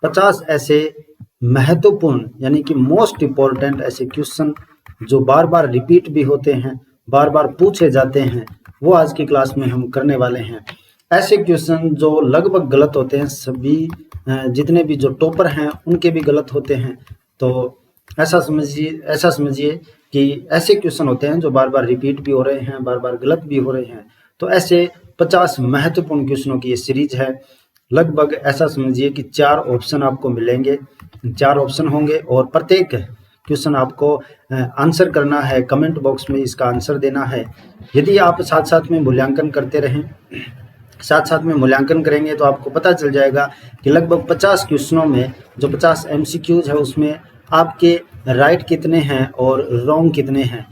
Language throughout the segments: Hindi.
50 ऐसे महत्वपूर्ण यानी कि मोस्ट इम्पोर्टेंट ऐसे क्वेश्चन जो बार बार रिपीट भी होते हैं, बार बार पूछे जाते हैं, वो आज की क्लास में हम करने वाले हैं। ऐसे क्वेश्चन जो लगभग गलत होते हैं, सभी जितने भी जो टॉपर हैं उनके भी गलत होते हैं। तो ऐसा समझिए कि ऐसे क्वेश्चन होते हैं जो बार बार रिपीट भी हो रहे हैं, बार बार गलत भी हो रहे हैं। तो ऐसे 50 महत्वपूर्ण क्वेश्चनों की ये सीरीज है। लगभग ऐसा समझिए कि 4 ऑप्शन आपको मिलेंगे, 4 ऑप्शन होंगे और प्रत्येक क्वेश्चन आपको आंसर करना है, कमेंट बॉक्स में इसका आंसर देना है। यदि आप साथ साथ में मूल्यांकन करते रहें, साथ साथ में मूल्यांकन करेंगे तो आपको पता चल जाएगा कि लगभग 50 क्वेश्चनों में जो 50 MCQs है उसमें आपके राइट कितने हैं और रॉन्ग कितने हैं।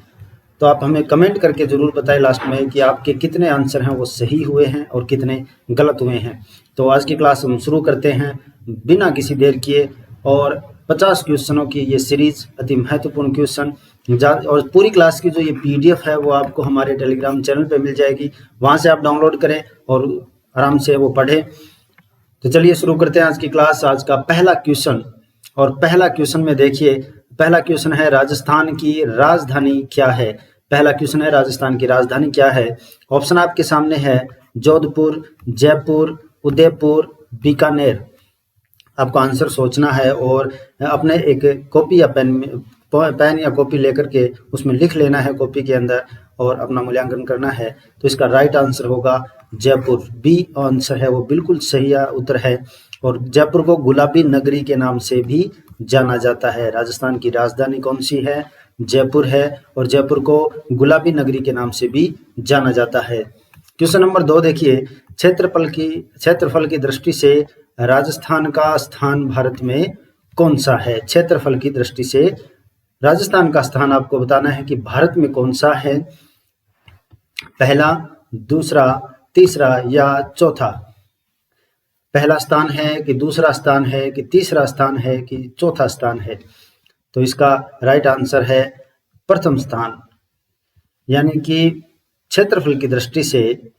तो आप हमें कमेंट करके ज़रूर बताएं लास्ट में कि आपके कितने आंसर हैं वो सही हुए हैं और कितने गलत हुए हैं। तो आज की क्लास हम शुरू करते हैं बिना किसी देर किए। और 50 क्वेश्चनों की ये सीरीज अति महत्वपूर्ण क्वेश्चन, और पूरी क्लास की जो ये PDF है वो आपको हमारे टेलीग्राम चैनल पे मिल जाएगी। वहाँ से आप डाउनलोड करें और आराम से वो पढ़ें। तो चलिए शुरू करते हैं आज की क्लास। आज का पहला क्वेश्चन, और पहला क्वेश्चन में देखिए, पहला क्वेश्चन है राजस्थान की राजधानी क्या है। पहला क्वेश्चन है राजस्थान की राजधानी क्या है। ऑप्शन आपके सामने है जोधपुर, जयपुर, उदयपुर, बीकानेर। आपको आंसर सोचना है और अपने एक कॉपी या पेन या कॉपी लेकर के उसमें लिख लेना है कॉपी के अंदर और अपना मूल्यांकन करना है। तो इसका राइट आंसर होगा जयपुर। बी आंसर है वो बिल्कुल सही उत्तर है। और जयपुर को गुलाबी नगरी के नाम से भी जाना जाता है। राजस्थान की राजधानी कौन सी है? जयपुर है, और जयपुर को गुलाबी नगरी के नाम से भी जाना जाता है। क्वेश्चन नंबर 2 देखिए, क्षेत्रफल की दृष्टि से राजस्थान का स्थान भारत में कौन सा है। क्षेत्रफल की दृष्टि से राजस्थान का स्थान आपको बताना है कि भारत में कौन सा है। पहला, दूसरा, तीसरा या चौथा। पहला स्थान है कि दूसरा स्थान है कि तीसरा स्थान है कि चौथा स्थान है। तो इसका राइट आंसर है प्रथम स्थान, यानी कि क्षेत्रफल की दृष्टि से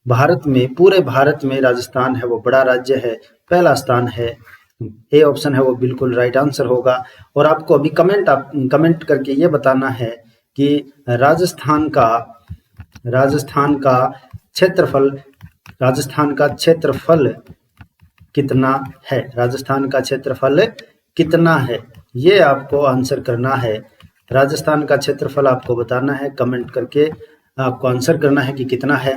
भारत में, पूरे भारत में राजस्थान है वो बड़ा राज्य है, पहला स्थान है। ए ऑप्शन है वो बिल्कुल राइट आंसर होगा। और आपको अभी कमेंट करके ये बताना है कि राजस्थान का क्षेत्रफल कितना है। राजस्थान का क्षेत्रफल कितना है, ये आपको आंसर करना है। राजस्थान का क्षेत्रफल आपको बताना है, कमेंट करके आपको आंसर करना है कि कितना है।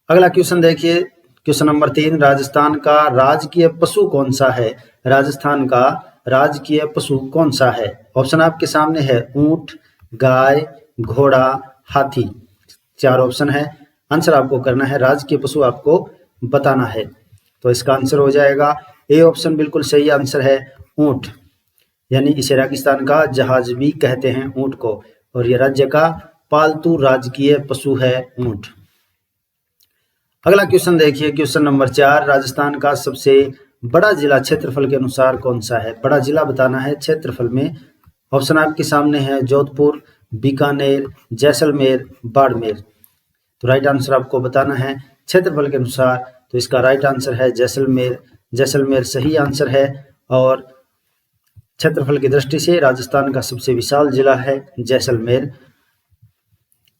अगला क्वेश्चन देखिए, क्वेश्चन नंबर 3, राजस्थान का राजकीय पशु कौन सा है। राजस्थान का राजकीय पशु कौन सा है। ऑप्शन आपके सामने है ऊंट, गाय, घोड़ा, हाथी। 4 ऑप्शन है, आंसर आपको करना है, राजकीय पशु आपको बताना है। तो इसका आंसर हो जाएगा ए ऑप्शन बिल्कुल सही आंसर है, ऊंट। यानी इसे रेगिस्तान का जहाज भी कहते हैं ऊंट को, और ये राज्य का पालतू राजकीय पशु है ऊंट। अगला क्वेश्चन देखिए, क्वेश्चन नंबर 4, राजस्थान का सबसे बड़ा जिला क्षेत्रफल के अनुसार कौन सा है। बड़ा जिला बताना है क्षेत्रफल में। ऑप्शन आपके सामने है जोधपुर, बीकानेर, जैसलमेर, बाड़मेर। तो राइट आंसर आपको बताना है क्षेत्रफल के अनुसार। तो इसका राइट आंसर है जैसलमेर। जैसलमेर सही आंसर है, और क्षेत्रफल की दृष्टि से राजस्थान का सबसे विशाल जिला है जैसलमेर।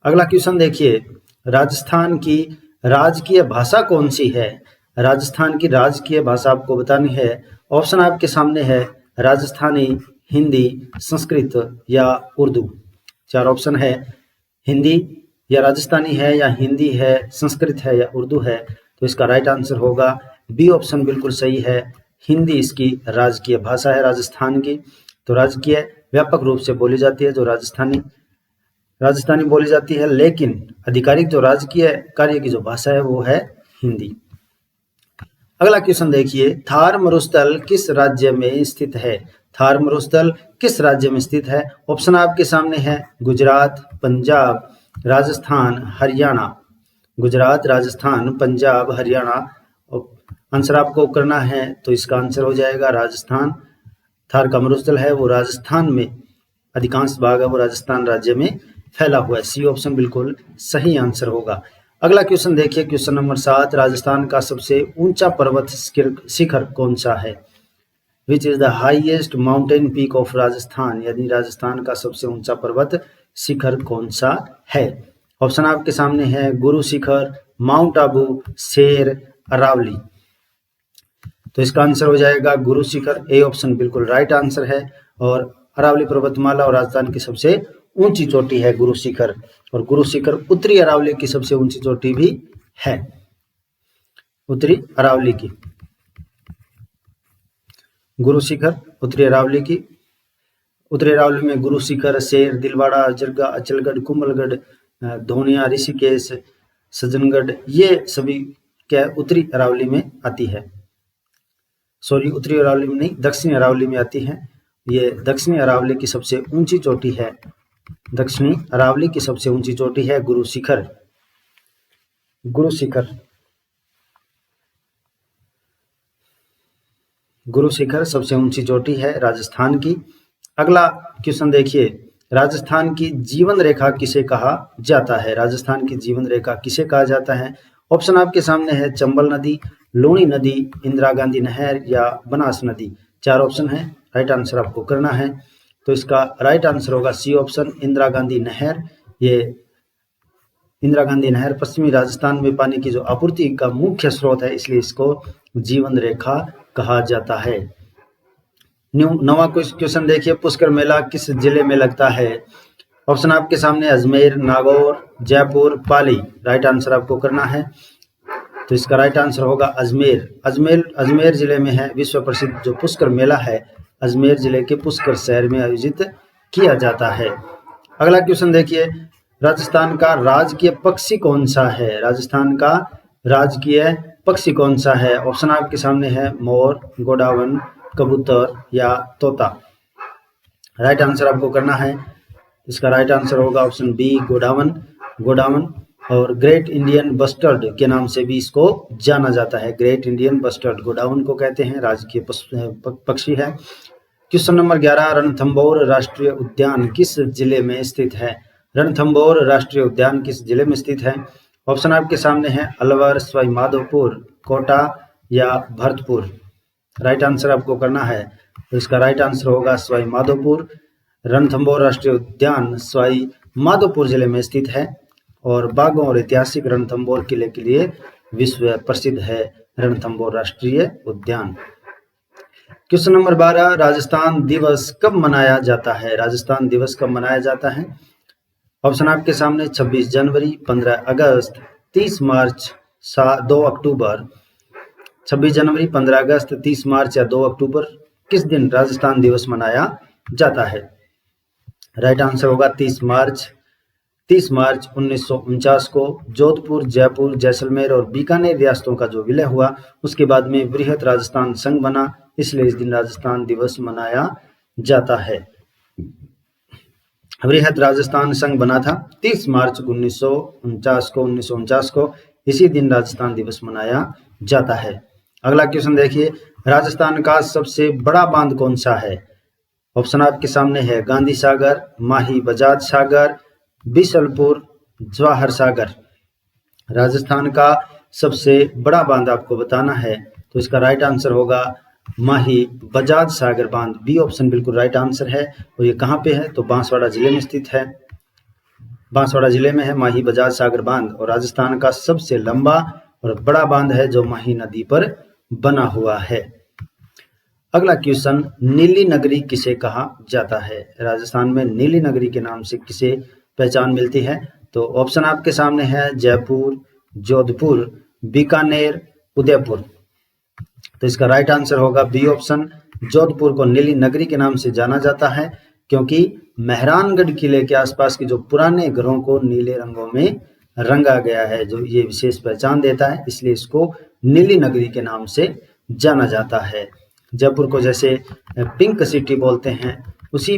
अगला क्वेश्चन देखिए, राजस्थान की राजकीय भाषा कौन सी है। राजस्थान की राजकीय भाषा आपको बतानी है। ऑप्शन आपके सामने है राजस्थानी, हिंदी, संस्कृत या उर्दू। 4 ऑप्शन है, हिंदी या राजस्थानी है या हिंदी है, संस्कृत है या उर्दू है। तो इसका राइट आंसर होगा बी ऑप्शन बिल्कुल सही है, हिंदी इसकी राजकीय भाषा है राजस्थान की। तो राजकीय व्यापक रूप से बोली जाती है, जो राजस्थानी बोली जाती है, लेकिन आधिकारिक जो राजकीय कार्य की जो भाषा है वो है हिंदी। अगला क्वेश्चन देखिए, थार मरुस्थल किस राज्य में स्थित है। थार मरुस्थल किस राज्य में स्थित है। ऑप्शन आपके सामने है गुजरात, पंजाब, राजस्थान, हरियाणा। गुजरात, राजस्थान, पंजाब, हरियाणा। आंसर आपको करना है, तो इसका आंसर हो जाएगा राजस्थान। थार का मरुस्थल है वो राजस्थान में, अधिकांश भाग है वो राजस्थान राज्य में फैला हुआ है। सी ऑप्शन बिल्कुल सही आंसर होगा। अगला क्वेश्चन देखिए, क्वेश्चन नंबर 7, राजस्थान का सबसे ऊंचा पर्वत शिखर कौन सा है? Which is the highest mountain peak of Rajasthan, यानी राजस्थान का सबसे ऊंचा पर्वत शिखर कौन सा है? ऑप्शन आपके सामने है, गुरु शिखर, माउंट आबू, शेर, अरावली। तो इसका आंसर हो जाएगा गुरु शिखर। ए ऑप्शन बिल्कुल राइट आंसर है। और अरावली पर्वतमाला और राजस्थान की सबसे ऊंची चोटी है गुरु शिखर, और गुरु शिखर उत्तरी अरावली की सबसे ऊंची चोटी भी है, उत्तरी अरावली की। गुरु शिखर उत्तरी अरावली की, उत्तरी अरावली में गुरु शिखर, शेर, दिलवाड़ा, जरगा, अचलगढ़, कुंभलगढ़, धोनिया, ऋषिकेश, सज्जनगढ़, ये सभी क्या उत्तरी अरावली में आती है। सॉरी, उत्तरी अरावली में नहीं, दक्षिणी अरावली में आती है। ये दक्षिणी अरावली की सबसे ऊंची चोटी है, दक्षिणी अरावली की सबसे ऊंची चोटी है गुरु शिखर। गुरु शिखर, गुरु शिखर सबसे ऊंची चोटी है राजस्थान की। अगला क्वेश्चन देखिए, राजस्थान की जीवन रेखा किसे कहा जाता है? राजस्थान की जीवन रेखा किसे कहा जाता है? ऑप्शन आपके सामने है, चंबल नदी, लूणी नदी, इंदिरा गांधी नहर या बनास नदी। 4 ऑप्शन है, राइट आंसर आपको करना है। तो इसका राइट आंसर होगा सी ऑप्शन, इंदिरा गांधी नहर। ये इंदिरा गांधी नहर पश्चिमी राजस्थान में पानी की जो आपूर्ति का मुख्य स्रोत है, इसलिए इसको जीवन रेखा कहा जाता है। नवा क्वेश्चन देखिए, पुष्कर मेला किस जिले में लगता है? ऑप्शन आपके सामने, अजमेर, नागौर, जयपुर, पाली। राइट आंसर आपको करना है। तो इसका राइट आंसर होगा अजमेर। अजमेर जिले में है। विश्व प्रसिद्ध जो पुष्कर मेला है, अजमेर जिले के पुष्कर शहर में आयोजित किया जाता है। अगला क्वेश्चन देखिए, राजस्थान का राजकीय पक्षी कौन सा है? राजस्थान का राजकीय पक्षी कौन सा है? ऑप्शन आपके सामने है, मोर, गोडावन, कबूतर या तोता। राइट आंसर आपको करना है। इसका राइट आंसर होगा ऑप्शन बी, गोडावन। गोडावन और ग्रेट इंडियन बस्टर्ड के नाम से भी इसको जाना जाता है। ग्रेट इंडियन बस्टर्ड गोडावन को कहते हैं, राजकीय पक्षी है। क्वेश्चन नंबर 11, रणथंभौर राष्ट्रीय उद्यान किस जिले में स्थित है? रणथंभौर राष्ट्रीय उद्यान किस जिले में स्थित है? ऑप्शन आपके सामने है, अलवर, सवाई माधोपुर, कोटा या भरतपुर। राइट आंसर आपको करना है। तो इसका राइट आंसर होगा सवाई माधोपुर। रणथंभौर राष्ट्रीय उद्यान सवाई माधोपुर जिले में स्थित है और बाघों और ऐतिहासिक रणथंभौर किले के लिए विश्व प्रसिद्ध है रणथंभौर राष्ट्रीय उद्यान। क्वेश्चन नंबर 12, राजस्थान दिवस कब मनाया जाता है? राजस्थान दिवस कब मनाया जाता है? ऑप्शन आपके सामने, 26 जनवरी, 15 अगस्त, 30 मार्च, 2 अक्टूबर। 26 जनवरी, 15 अगस्त, 30 मार्च या 2 अक्टूबर, किस दिन राजस्थान दिवस मनाया जाता है? राइट आंसर होगा 30 मार्च। 30 मार्च 1949 को जोधपुर, जयपुर, जैसलमेर और बीकानेर रियासतों का जो विलय हुआ, उसके बाद में वृहत राजस्थान संघ बना, इसलिए इस दिन राजस्थान दिवस मनाया जाता है। वृहत राजस्थान संघ बना था 30 मार्च 1949 को, इसी दिन राजस्थान दिवस मनाया जाता है। अगला क्वेश्चन देखिए, राजस्थान का सबसे बड़ा बांध कौन सा है? ऑप्शन आपके सामने है, गांधी सागर, माही बजाज सागर, बिशलपुर, जवाहर सागर। राजस्थान का सबसे बड़ा बांध आपको बताना है, तो इसका राइट आंसर होगा माही बजाज सागर बांध। बी ऑप्शन बिल्कुल राइट आंसर है। और ये कहाँ पे है? तो बांसवाड़ा जिले में स्थित है। बांसवाड़ा जिले में है माही बजाज सागर बांध, और राजस्थान का सबसे लंबा और बड़ा बांध है जो माही नदी पर बना हुआ है। अगला क्वेश्चन, नीली नगरी किसे कहा जाता है? राजस्थान में नीली नगरी के नाम से किसे पहचान मिलती है? तो ऑप्शन आपके सामने है, जयपुर, जोधपुर, बीकानेर, उदयपुर। तो इसका राइट आंसर होगा बी ऑप्शन, जोधपुर को नीली नगरी के नाम से जाना जाता है क्योंकि मेहरानगढ़ किले के आसपास के जो पुराने घरों को नीले रंगों में रंगा गया है, जो ये विशेष पहचान देता है, इसलिए इसको नीली नगरी के नाम से जाना जाता है। जयपुर को जैसे पिंक सिटी बोलते हैं, उसी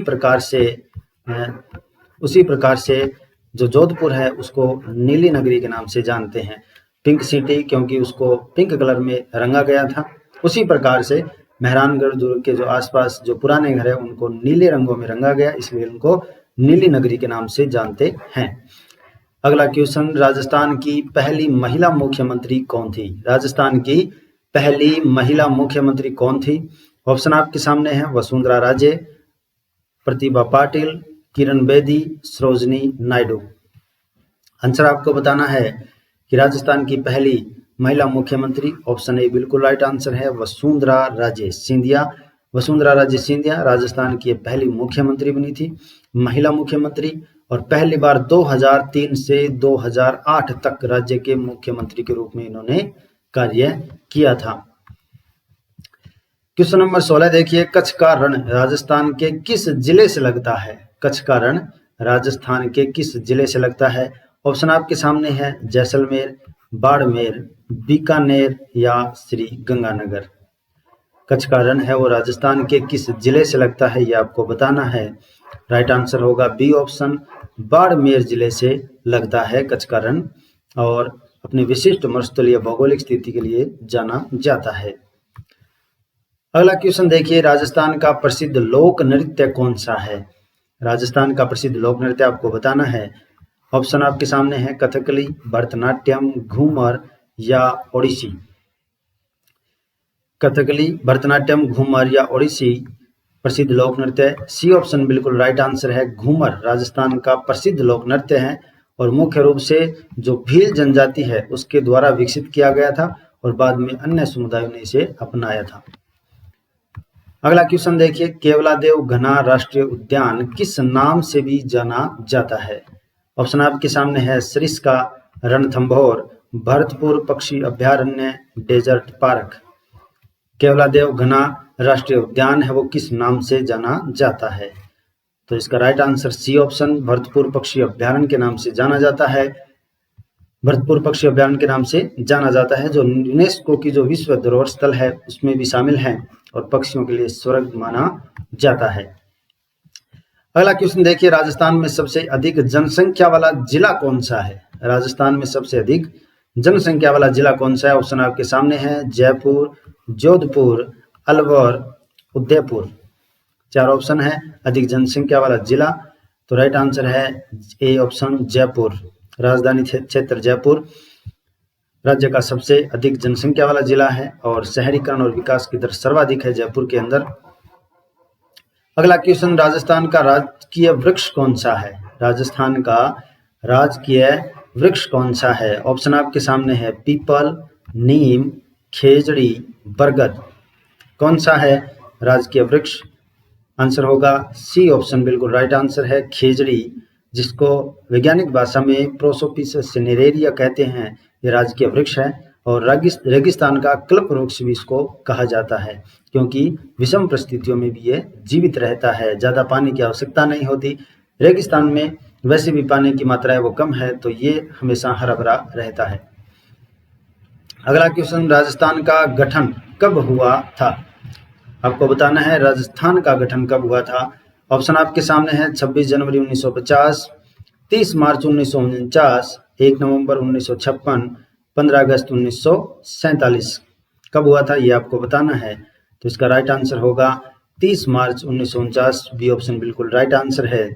प्रकार से जो जोधपुर है उसको नीली नगरी के नाम से जानते हैं। पिंक सिटी क्योंकि उसको पिंक कलर में रंगा गया था, उसी प्रकार से मेहरानगढ़ दुर्ग के जो आसपास जो पुराने घर है उनको नीले रंगों में रंगा गया, इसलिए उनको नीली नगरी के नाम से जानते हैं। अगला क्वेश्चन, राजस्थान की पहली महिला मुख्यमंत्री कौन थी? राजस्थान की पहली महिला मुख्यमंत्री कौन थी? ऑप्शन आपके सामने है, वसुंधरा राजे, प्रतिभा पाटिल, किरण बेदी, सरोजनी नायडू। आंसर आपको बताना है कि राजस्थान की पहली महिला मुख्यमंत्री, ऑप्शन ए बिल्कुल राइट आंसर है, वसुंधरा राजे सिंधिया। वसुंधरा राजे सिंधिया राजस्थान की पहली मुख्यमंत्री बनी थी, महिला मुख्यमंत्री, और पहली बार 2003 से 2008 तक राज्य के मुख्यमंत्री के रूप में इन्होंने कार्य किया था। क्वेश्चन नंबर 16 देखिए, कच्छ का रण राजस्थान के किस जिले से लगता है? कच्छ का रण राजस्थान के किस जिले से लगता है? ऑप्शन आपके सामने है, जैसलमेर, बाड़मेर, बीकानेर या श्री गंगानगर। कच्छ का रण है वो राजस्थान के किस जिले से लगता है, ये आपको बताना है। राइट आंसर होगा बी ऑप्शन, बाड़मेर जिले से लगता है कच्छ का रण, और अपनी विशिष्ट मरुस्थलीय भौगोलिक स्थिति के लिए जाना जाता है। अगला क्वेश्चन देखिए, राजस्थान का प्रसिद्ध लोक नृत्य कौन सा है? राजस्थान का प्रसिद्ध लोक नृत्य आपको बताना है। ऑप्शन आपके सामने है, कथकली, भरतनाट्यम, घूमर या ओडिसी। कथकली, भरतनाट्यम, घूमर या ओडिसी प्रसिद्ध लोक नृत्य। सी ऑप्शन बिल्कुल राइट आंसर है, घूमर राजस्थान का प्रसिद्ध लोक नृत्य है और मुख्य रूप से जो भील जनजाति है उसके द्वारा विकसित किया गया था और बाद में अन्य समुदायों ने इसे अपनाया था। अगला क्वेश्चन देखिए, केवलादेव घना राष्ट्रीय उद्यान किस नाम से भी जाना जाता है? ऑप्शन आपके सामने है, सरिस्का, रणथंभौर, भरतपुर पक्षी अभयारण्य, डेजर्ट पार्क। केवलादेव घना राष्ट्रीय उद्यान है वो किस नाम से जाना जाता है? तो इसका right answer C option, Bharatpur पक्षी अभयारण्य के नाम से जाना जाता है। भरतपुर पक्षी अभयारण्य के नाम से जाना जाता है, जो यूनेस्को की जो विश्व धरोहर स्थल है उसमें भी शामिल है और पक्षियों के लिए स्वर्ग माना जाता है। अगला क्वेश्चन देखिए, राजस्थान में सबसे अधिक जनसंख्या वाला जिला कौन सा है? राजस्थान में सबसे अधिक जनसंख्या वाला जिला कौन सा है? ऑप्शन आपके सामने है, जयपुर, जोधपुर, अलवर, उदयपुर। चार ऑप्शन है अधिक जनसंख्या वाला जिला, तो राइट आंसर है ए ऑप्शन, जयपुर। राजधानी क्षेत्र जयपुर राज्य का सबसे अधिक जनसंख्या वाला जिला है और शहरीकरण और विकास की दर सर्वाधिक है जयपुर के अंदर। अगला क्वेश्चन, राजस्थान का राजकीय वृक्ष कौन सा है? राजस्थान का राजकीय वृक्ष कौन सा है? ऑप्शन आपके सामने है, पीपल, नीम, खेजड़ी, बरगद। कौन सा है राजकीय वृक्ष? आंसर होगा सी ऑप्शन, बिल्कुल राइट आंसर है, खेजड़ी, जिसको वैज्ञानिक भाषा में प्रोसोपिस सिनेरेरिया कहते हैं। ये राजकीय वृक्ष है और रेगिस्तान का कल्प वृक्ष भी इसको कहा जाता है, क्योंकि विषम परिस्थितियों में भी ये जीवित रहता है, ज़्यादा पानी की आवश्यकता नहीं होती। रेगिस्तान में वैसे भी पानी की मात्रा है वो कम है, तो ये हमेशा हरा भरा रहता है। अगला क्वेश्चन, राजस्थान का गठन कब हुआ था? आपको बताना है राजस्थान का गठन कब हुआ था। ऑप्शन आपके सामने है, 26 जनवरी 1950, 30 मार्च 1949, 1 नवंबर 1956, 15 अगस्त 1947। कब हुआ था ये आपको बताना है। तो इसका राइट आंसर होगा 30 मार्च 1949, बी ऑप्शन बिल्कुल राइट आंसर है।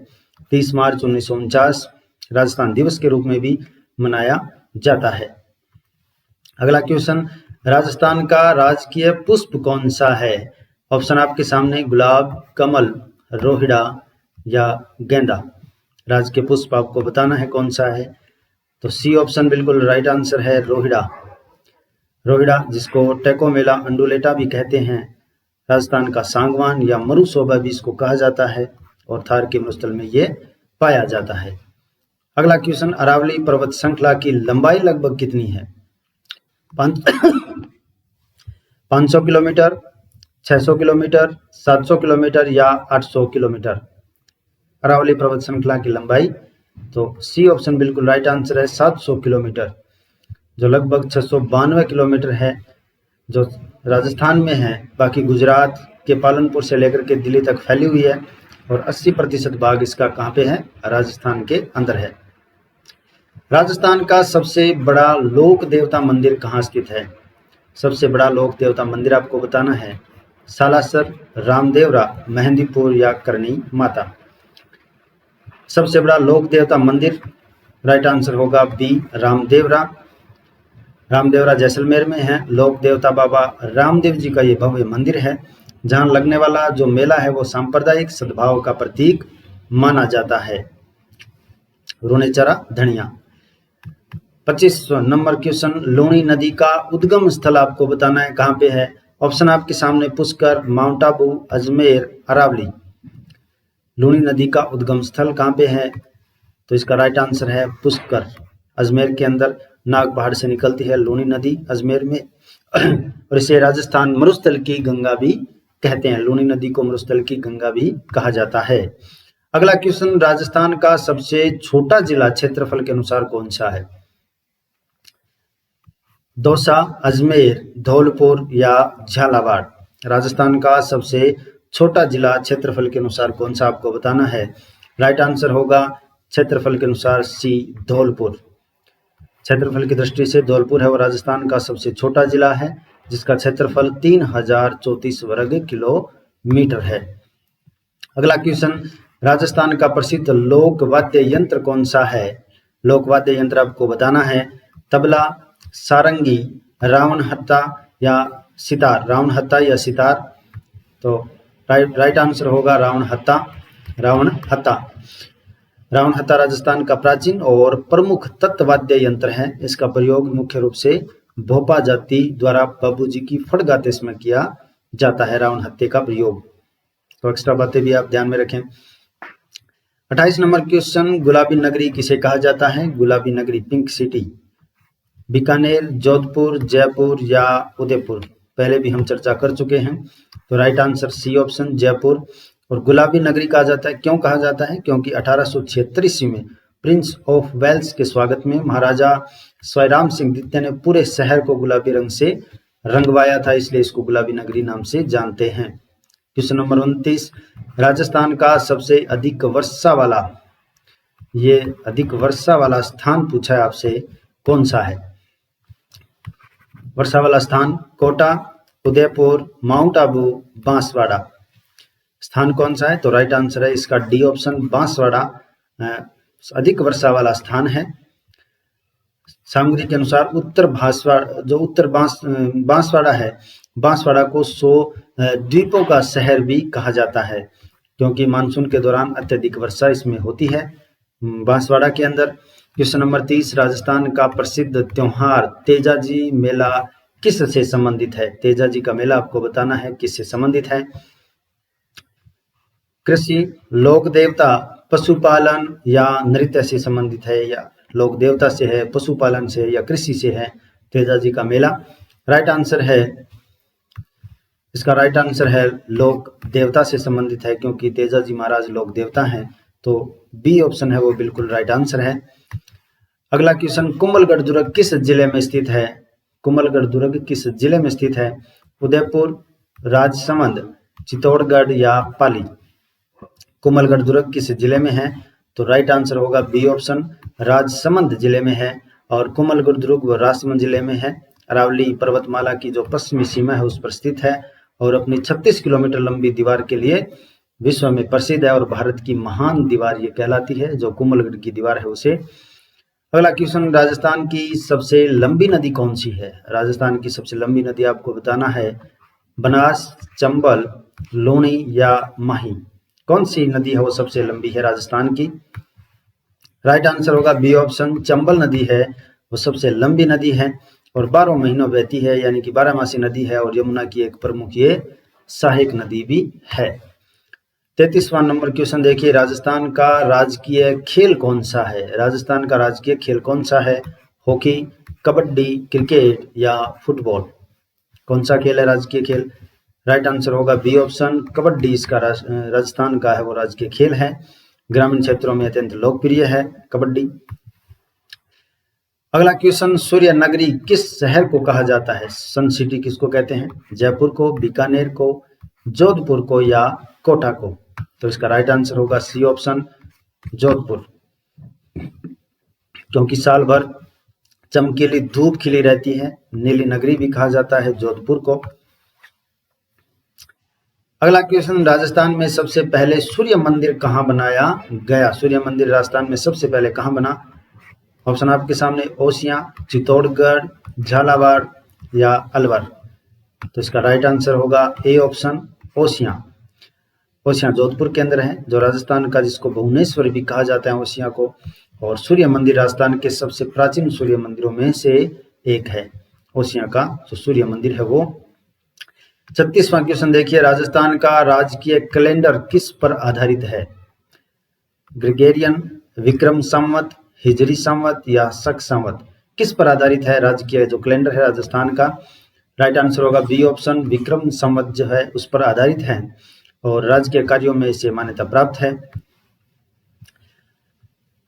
30 मार्च 1949 राजस्थान दिवस के रूप में भी मनाया जाता है। अगला क्वेश्चन, राजस्थान का राजकीय पुष्प कौन सा है? ऑप्शन आपके सामने, गुलाब, कमल, रोहिड़ा या गेंदा। राजकीय पुष्प आपको बताना है कौन सा है। तो सी ऑप्शन बिल्कुल राइट आंसर है, रोहिड़ा। रोहिड़ा, जिसको टेकोमेला अंडुलेटा भी कहते हैं, राजस्थान का सांगवान या मरुशोभा भी इसको कहा जाता है और थार के मरुस्थल में ये पाया जाता है। अगला क्वेश्चन, अरावली पर्वत श्रृंखला की लंबाई लगभग कितनी है? 500 किलोमीटर, 600 किलोमीटर, 700 किलोमीटर या 800 किलोमीटर। अरावली पर्वत श्रृंखला की लंबाई, तो सी ऑप्शन बिल्कुल राइट आंसर है, 700 किलोमीटर, जो लगभग 692 किलोमीटर है, जो राजस्थान में है। बाकी गुजरात के पालनपुर से लेकर के दिल्ली तक फैली हुई है और 80% भाग इसका कहाँ पे है? राजस्थान के अंदर है। राजस्थान का सबसे बड़ा लोक देवता मंदिर कहाँ स्थित है? सबसे बड़ा लोक देवता मंदिर आपको बताना है, सालासर, रामदेवरा, मेहंदीपुर या करनी माता। सबसे बड़ा लोक देवता मंदिर राइट आंसर होगा बी रामदेवरा। रामदेवरा जैसलमेर में है। लोक देवता बाबा रामदेव जी का ये भव्य मंदिर है, जहां लगने वाला जो मेला है वो सांप्रदायिक सद्भाव का प्रतीक माना जाता है। रुनेचरा धनिया। 25 नंबर क्वेश्चन, लूणी नदी का उद्गम स्थल आपको बताना है कहाँ पे है। ऑप्शन आपके सामने, पुष्कर, माउंट आबू, अजमेर, अरावली। लूणी नदी का उद्गम स्थल कहाँ पे है, तो इसका राइट आंसर है पुष्कर। अजमेर के अंदर नाग पहाड़ से निकलती है लूणी नदी अजमेर में और इसे राजस्थान मरुस्थल की गंगा भी कहते हैं। लूणी नदी को मरुस्थल की गंगा भी कहा जाता है। अगला क्वेश्चन, राजस्थान का सबसे छोटा जिला क्षेत्रफल के अनुसार कौन सा है। दौसा, अजमेर, धौलपुर या झालावाड़। राजस्थान का सबसे छोटा जिला क्षेत्रफल के अनुसार कौन सा आपको बताना है। राइट आंसर होगा क्षेत्रफल के अनुसार सी धौलपुर। क्षेत्रफल की दृष्टि से धौलपुर है वो राजस्थान का सबसे छोटा जिला है, जिसका क्षेत्रफल 3034 वर्ग किलोमीटर है। अगला क्वेश्चन, राजस्थान का प्रसिद्ध लोक वाद्य यंत्र कौन सा है। लोक वाद्य यंत्र आपको बताना है। तबला, सारंगी, रावण हत्ता या सितार। रावण हत्ता या सितार, तो राइट आंसर होगा रावण हत्ता। रावण हत्ता। रावण हत्ता राजस्थान का प्राचीन और प्रमुख तत्वाद्य यंत्र है। इसका प्रयोग मुख्य रूप से भोपा जाति द्वारा बाबूजी की फट गाते समय किया जाता है, रावण हत्ते का प्रयोग। तो एक्स्ट्रा बातें भी आप ध्यान में रखें। 28 नंबर क्वेश्चन, गुलाबी नगरी किसे कहा जाता है। गुलाबी नगरी, पिंक सिटी। बीकानेर, जोधपुर, जयपुर या उदयपुर। पहले भी हम चर्चा कर चुके हैं, तो right answer C option Jaipur. और गुलाबी नगरी कहा जाता है, क्यों कहा जाता है, क्योंकि 1876 ईस्वी में प्रिंस ऑफ वेल्स के स्वागत में महाराजा स्वयराम सिंह द्वितीय ने पूरे शहर को गुलाबी रंग से रंगवाया था, इसलिए इसको गुलाबी नगरी नाम से जानते हैं। क्वेश्चन नंबर 29, राजस्थान का सबसे अधिक वर्षा वाला स्थान पूछा है आपसे, कौन सा है। वर्षा वाला स्थान, कोटा, उदयपुर, माउंट आबू, बांसवाड़ा। स्थान कौन सा है, तो राइट आंसर है इसका डी ऑप्शन, बांसवाड़ा अधिक वर्षा वाला स्थान है। सामग्री के अनुसार उत्तर बांसवाड़ा है, बांसवाड़ा को 100 द्वीपों का शहर भी कहा जाता है, क्योंकि मानसून के दौरान अत्यधिक वर्षा इसमें होती है बांसवाड़ा के अंदर। क्वेश्चन नंबर 30, राजस्थान का प्रसिद्ध त्योहार तेजाजी मेला किस से संबंधित है। तेजाजी का मेला आपको बताना है किससे संबंधित है। कृषि, लोक देवता, पशुपालन या नृत्य से संबंधित है, या लोक देवता से है, पशुपालन से या कृषि से है तेजाजी का मेला। राइट आंसर है, इसका राइट आंसर है लोक देवता से संबंधित है, क्योंकि तेजाजी महाराज लोक देवता हैं, तो बी ऑप्शन है वो बिल्कुल राइट आंसर है। अगला क्वेश्चन, कुंभलगढ़ दुर्ग किस जिले में स्थित है। कुंभलगढ़ दुर्ग किस जिले में स्थित है। उदयपुर, राजसमंद, चित्तौड़गढ़ या पाली। कुंभलगढ़ दुर्ग किस जिले में है, तो राइट आंसर होगा बी ऑप्शन, राजसमंद जिले में है। और कुंभलगढ़ दुर्ग वो राजसमंद जिले में है, अरावली पर्वतमाला की जो पश्चिमी सीमा है उस पर स्थित है, और अपनी 36 किलोमीटर लंबी दीवार के लिए विश्व में प्रसिद्ध है, और भारत की महान दीवार ये कहलाती है, जो कुंभलगढ़ की दीवार है उसे। अगला क्वेश्चन, राजस्थान की सबसे लंबी नदी कौन सी है। राजस्थान की सबसे लंबी नदी आपको बताना है। बनास, चंबल, लूणी या माही। कौन सी नदी है वो सबसे लंबी है राजस्थान की। राइट आंसर होगा बी ऑप्शन, चंबल नदी है वो सबसे लंबी नदी है, और 12 महीनों बहती है, यानी कि 12मासी नदी है, और यमुना की एक प्रमुख ये सहायक नदी भी है। 33वां नंबर क्वेश्चन देखिए, राजस्थान का राजकीय खेल कौन सा है। राजस्थान का राजकीय खेल कौन सा है। हॉकी, कबड्डी, क्रिकेट या फुटबॉल। कौन सा खेल है राजकीय खेल। राइट आंसर होगा बी ऑप्शन, कबड्डी इसका राजस्थान का है वो राजकीय खेल है। ग्रामीण क्षेत्रों में अत्यंत लोकप्रिय है कबड्डी। अगला क्वेश्चन, सूर्य नगरी किस शहर को कहा जाता है। सन सिटी किसको कहते हैं। जयपुर को, बीकानेर को, जोधपुर को या कोटा को। तो इसका राइट आंसर होगा सी ऑप्शन, जोधपुर, क्योंकि साल भर चमकीली धूप खिली रहती है, नीली नगरी भी कहा जाता है जोधपुर को। अगला क्वेश्चन, राजस्थान में सबसे पहले सूर्य मंदिर कहाँ बनाया गया। सूर्य मंदिर राजस्थान में सबसे पहले कहाँ बना। ऑप्शन आपके सामने ओसियां, चित्तौड़गढ़, झालावाड़ या अलवर। तो इसका राइट आंसर होगा ए ऑप्शन ओसियां। ओसियां जोधपुर के अंदर है, जो राजस्थान का, जिसको भुवनेश्वर भी कहा जाता है ओसियां को। और सूर्य मंदिर राजस्थान के सबसे प्राचीन सूर्य मंदिरों में से एक है, ओसियां का जो सूर्य मंदिर है वो। 36वां क्वेश्चन देखिए, राजस्थान का राजकीय कैलेंडर किस पर आधारित है? ग्रेगोरियन, विक्रम संवत, हिजरी संवत या शक संवत, किस पर आधारित है राजकीय जो कैलेंडर है राजस्थान का? राइट आंसर होगा बी ऑप्शन, विक्रम संवत जो है उस पर आधारित है और राजकीय कार्यों में इसे मान्यता प्राप्त है।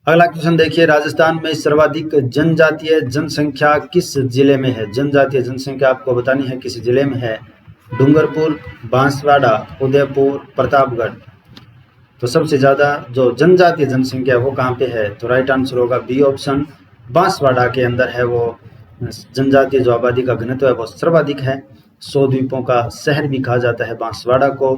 अगला क्वेश्चन देखिए, राजस्थान में सर्वाधिक जनजातीय जनसंख्या किस जिले में है? जनजातीय जनसंख्या आपको बतानी है किस जिले में है। डूंगरपुर, बांसवाड़ा, उदयपुर, प्रतापगढ़। तो सबसे ज्यादा जो जनजातीय जनसंख्या है वो कहाँ पे है? तो राइट आंसर होगा बी ऑप्शन, बांसवाड़ा के अंदर है वो जनजातीय जो आबादी का घनत्व है वो सर्वाधिक है। 100 द्वीपों का शहर भी कहा जाता है बांसवाड़ा को।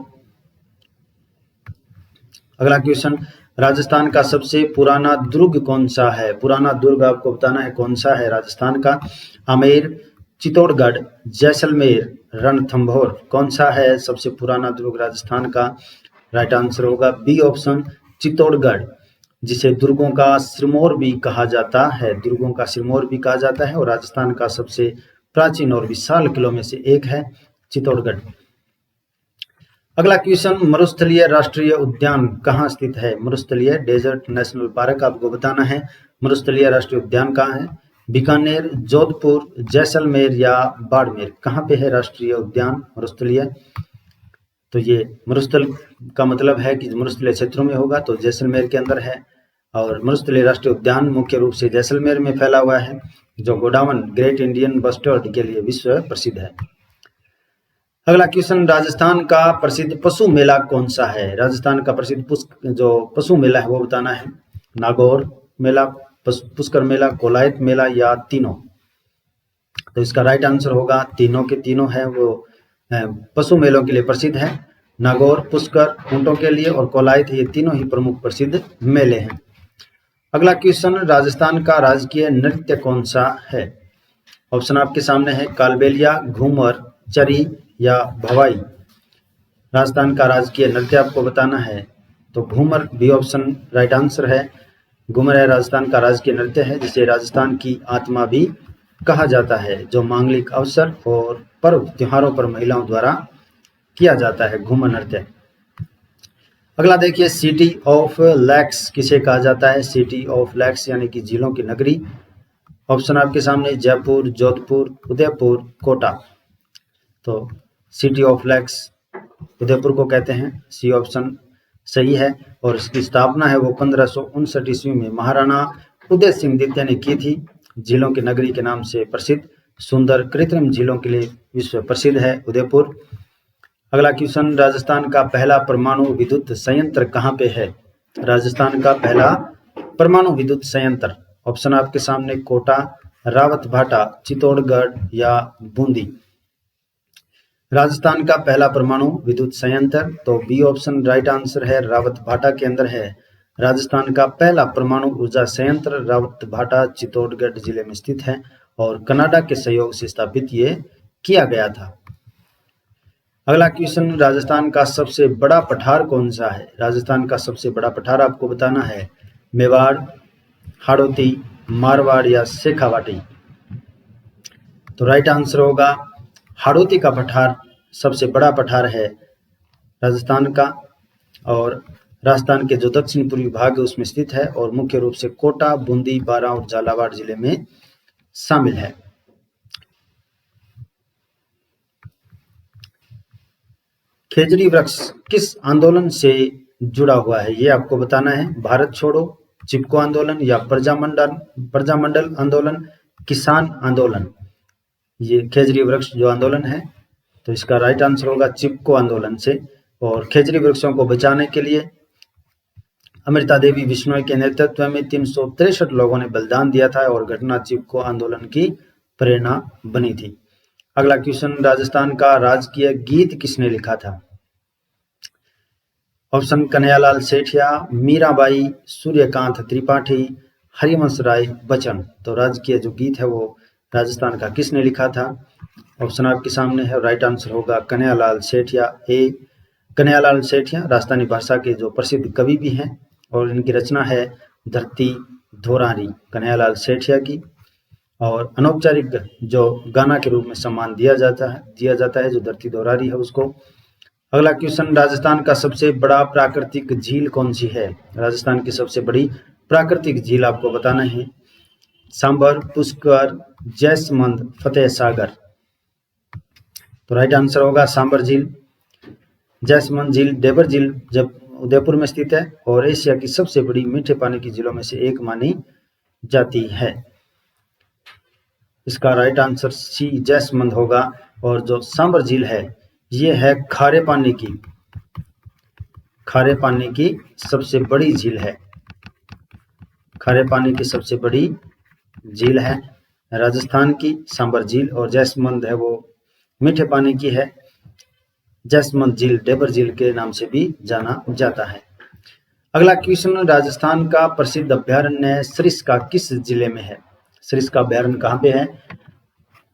अगला क्वेश्चन, राजस्थान का सबसे पुराना दुर्ग कौन सा है? पुराना दुर्ग आपको बताना है कौन सा है राजस्थान का। आमेर, चित्तौड़गढ़, जैसलमेर, रणथंभौर, कौन सा है सबसे पुराना दुर्ग राजस्थान का? राइट आंसर होगा बी ऑप्शन, चित्तौड़गढ़, जिसे दुर्गों का सिरमौर भी कहा जाता है। दुर्गों का सिरमौर भी कहा जाता है और राजस्थान का सबसे प्राचीन और विशाल किलों में से एक है चित्तौड़गढ़। अगला क्वेश्चन, मरुस्थलीय राष्ट्रीय उद्यान कहाँ स्थित है? मरुस्थलीय डेजर्ट नेशनल पार्क आपको बताना है। मरुस्थलीय राष्ट्रीय उद्यान कहाँ है? बीकानेर, जोधपुर, जैसलमेर या बाड़मेर, कहाँ पे है राष्ट्रीय उद्यान मरुस्थलीय? तो ये मरुस्थल का मतलब है कि मरुस्थलीय क्षेत्रों में होगा, तो जैसलमेर के अंदर है। और मरुस्थलीय राष्ट्रीय उद्यान मुख्य रूप से जैसलमेर में फैला हुआ है, जो गोडावन ग्रेट इंडियन बस्टर्ड के लिए विश्व प्रसिद्ध है। अगला क्वेश्चन, राजस्थान का प्रसिद्ध पशु मेला कौन सा है? राजस्थान का प्रसिद्ध जो पशु मेला है वो बताना है। नागौर मेला, पुष्कर मेला, कोलायत मेला या तीनों? तो इसका राइट आंसर होगा तीनों के तीनों है वो पशु मेलों के लिए प्रसिद्ध है। नागौर, पुष्कर ऊंटों के लिए और कोलायत, ये तीनों ही प्रमुख प्रसिद्ध मेले हैं। अगला क्वेश्चन, राजस्थान का राजकीय नृत्य कौन सा है? ऑप्शन आपके सामने है, कालबेलिया, घूमर, चरी या भवाई। राजस्थान का राजकीय नृत्य आपको बताना है, तो Ghoomar B option right answer है। घूमर है राजस्थान का राजकीय नृत्य है, जिसे राजस्थान की आत्मा भी कहा जाता है, जो मांगलिक अवसर और पर्व त्योहारों पर महिलाओं द्वारा किया जाता है घूमर नृत्य। अगला देखिए, सिटी ऑफ लैक्स किसे कहा जाता है? सिटी ऑफ लैक्स यानी कि झीलों की नगरी। ऑप्शन आपके सामने, जयपुर, जोधपुर, उदयपुर, कोटा। तो सिटी ऑफ लैक्स उदयपुर को कहते हैं, सी ऑप्शन सही है। और इसकी स्थापना है वो 1559 ईस्वी में महाराणा उदय सिंह द्वितीय ने की थी। झीलों की नगरी के नाम से प्रसिद्ध, सुंदर कृत्रिम झीलों के लिए विश्व प्रसिद्ध है उदयपुर। अगला क्वेश्चन, राजस्थान का पहला परमाणु विद्युत संयंत्र कहाँ पे है? राजस्थान का पहला परमाणु विद्युत संयंत्र, ऑप्शन आपके सामने, कोटा, रावतभाटा, चित्तौड़गढ़ या बूंदी। राजस्थान का पहला परमाणु विद्युत संयंत्र, तो बी ऑप्शन राइट आंसर है, रावतभाटा के अंदर है। राजस्थान का पहला परमाणु ऊर्जा संयंत्र रावतभाटा चित्तौड़गढ़ जिले में स्थित है और कनाडा के सहयोग से स्थापित ये किया गया था। अगला क्वेश्चन, राजस्थान का सबसे बड़ा पठार कौन सा है? राजस्थान का सबसे बड़ा पठार आपको बताना है। मेवाड़, हाड़ौती, मारवाड़ या शेखावाटी। तो राइट आंसर होगा हाड़ौती का पठार सबसे बड़ा पठार है राजस्थान का, और राजस्थान के जो दक्षिण पूर्वी भाग है उसमें स्थित है और मुख्य रूप से कोटा, बूंदी, बारां और झालावाड़ जिले में शामिल है। खेजड़ी वृक्ष किस आंदोलन से जुड़ा हुआ है? ये आपको बताना है। भारत छोड़ो, चिपको आंदोलन या प्रजामंडल आंदोलन, किसान आंदोलन। ये खेजड़ी वृक्ष जो आंदोलन है, तो इसका राइट आंसर होगा चिपको आंदोलन से। और खेजड़ी वृक्षों को बचाने के लिए अमृता देवी बिश्नोई के नेतृत्व में 363 लोगों ने बलिदान दिया था और घटना चिपको आंदोलन की प्रेरणा बनी थी। अगला क्वेश्चन, राजस्थान का राजकीय गीत किसने लिखा था? ऑप्शन, कन्हैयालाल सेठिया, मीराबाई, सूर्यकांत त्रिपाठी, हरिवंश राय बच्चन। तो राजकीय जो गीत है वो राजस्थान का किसने लिखा था? ऑप्शन आपके सामने है। राइट आंसर होगा कन्हैयालाल सेठिया। ए कन्हैयालाल सेठिया राजस्थानी भाषा के जो प्रसिद्ध कवि भी हैं और इनकी रचना है धरती धोरारी, कन्हैयालाल सेठिया की। और अनौपचारिक जो गाना के रूप में सम्मान दिया जाता है जो धरती धोरारी है उसको। अगला क्वेश्चन, राजस्थान का सबसे बड़ा प्राकृतिक झील कौन सी है? राजस्थान की सबसे बड़ी प्राकृतिक झील आपको बताना है। सांबर, पुष्कर, जैसमंद, फतेह सागर। तो राइट आंसर होगा सांबर झील। जैसमंद झील, डेबर झील जब उदयपुर में स्थित है और एशिया की सबसे बड़ी मीठे पानी की झीलों में से एक मानी जाती है। इसका राइट आंसर सी जैसमंद होगा। और जो सांबर झील है ये है खारे पानी की सबसे बड़ी झील है। खारे पानी की सबसे बड़ी झील है राजस्थान की सांबर झील। और जैसमंद है वो मीठे पानी की है। जैसमंद झील डेबर झील के नाम से भी जाना जाता है। अगला क्वेश्चन, राजस्थान का प्रसिद्ध अभ्यारण्य सरिस्का किस जिले में है? सरिस्का अभ्यारण्य कहाँ पे है?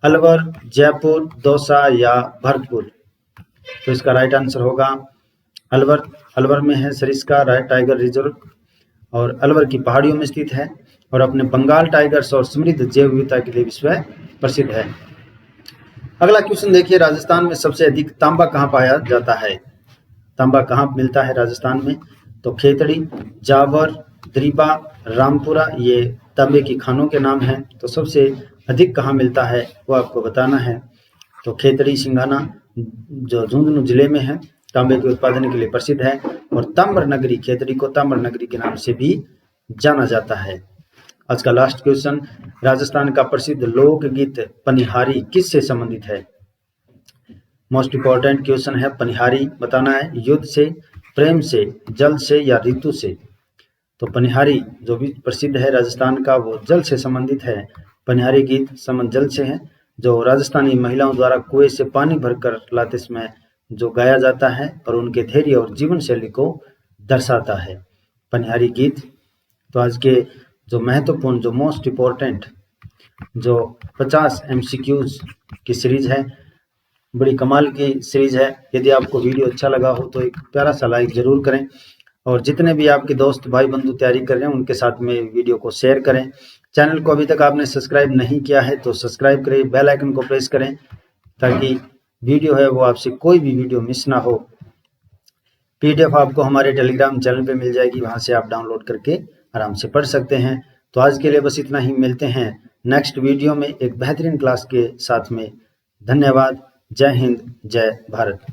अलवर, जयपुर, दौसा या भरतपुर। तो इसका राइट आंसर होगा अलवर में है सरिस्का टाइगर रिजर्व और अलवर की पहाड़ियों में स्थित है और अपने बंगाल टाइगर्स और समृद्ध जैव विविधता के लिए विश्व प्रसिद्ध है। अगला क्वेश्चन देखिए, राजस्थान में सबसे अधिक तांबा कहाँ पाया जाता है? तांबा कहाँ मिलता है राजस्थान में? तो खेतड़ी, जावर, द्रीबा, रामपुरा ये तांबे की खानों के नाम हैं। तो सबसे अधिक कहाँ मिलता है वो आपको बताना है। तो खेतड़ी सिंघाना जो झुंझुनू जिले में है तांबे के उत्पादन के लिए प्रसिद्ध है और ताम्र नगरी, खेतड़ी को ताम्र नगरी के नाम से भी जाना जाता है। आज का लास्ट क्वेश्चन, राजस्थान का प्रसिद्ध लोकगीत पनिहारी किससे संबंधित है? मोस्ट इंपॉर्टेंट क्वेश्चन है। पनिहारी बताना है, युद्ध से, प्रेम से, जल से या ऋतु से। तो पनिहारी जो भी प्रसिद्ध है राजस्थान का वो जल से संबंधित है। पनिहारी गीत संबंध जल से है जो राजस्थानी महिलाओं द्वारा कुएं से पानी भरकर लाते समय जो गाया जाता है और उनके धैर्य और जीवन शैली को दर्शाता है पनिहारी गीत। तो आज के जो महत्वपूर्ण जो मोस्ट इम्पोर्टेंट जो 50 MCQs की सीरीज है, बड़ी कमाल की सीरीज है। यदि आपको वीडियो अच्छा लगा हो तो एक प्यारा सा लाइक जरूर करें और जितने भी आपके दोस्त भाई बंधु तैयारी कर रहे हैं उनके साथ में वीडियो को शेयर करें। चैनल को अभी तक आपने सब्सक्राइब नहीं किया है तो सब्सक्राइब करें, बेल आइकन को प्रेस करें ताकि वीडियो है वो आपसे कोई भी वीडियो मिस ना हो। PDF आपको हमारे टेलीग्राम चैनल पे मिल जाएगी, वहां से आप डाउनलोड करके आराम से पढ़ सकते हैं। तो आज के लिए बस इतना ही, मिलते हैं नेक्स्ट वीडियो में एक बेहतरीन क्लास के साथ में। धन्यवाद। जय हिंद, जय भारत।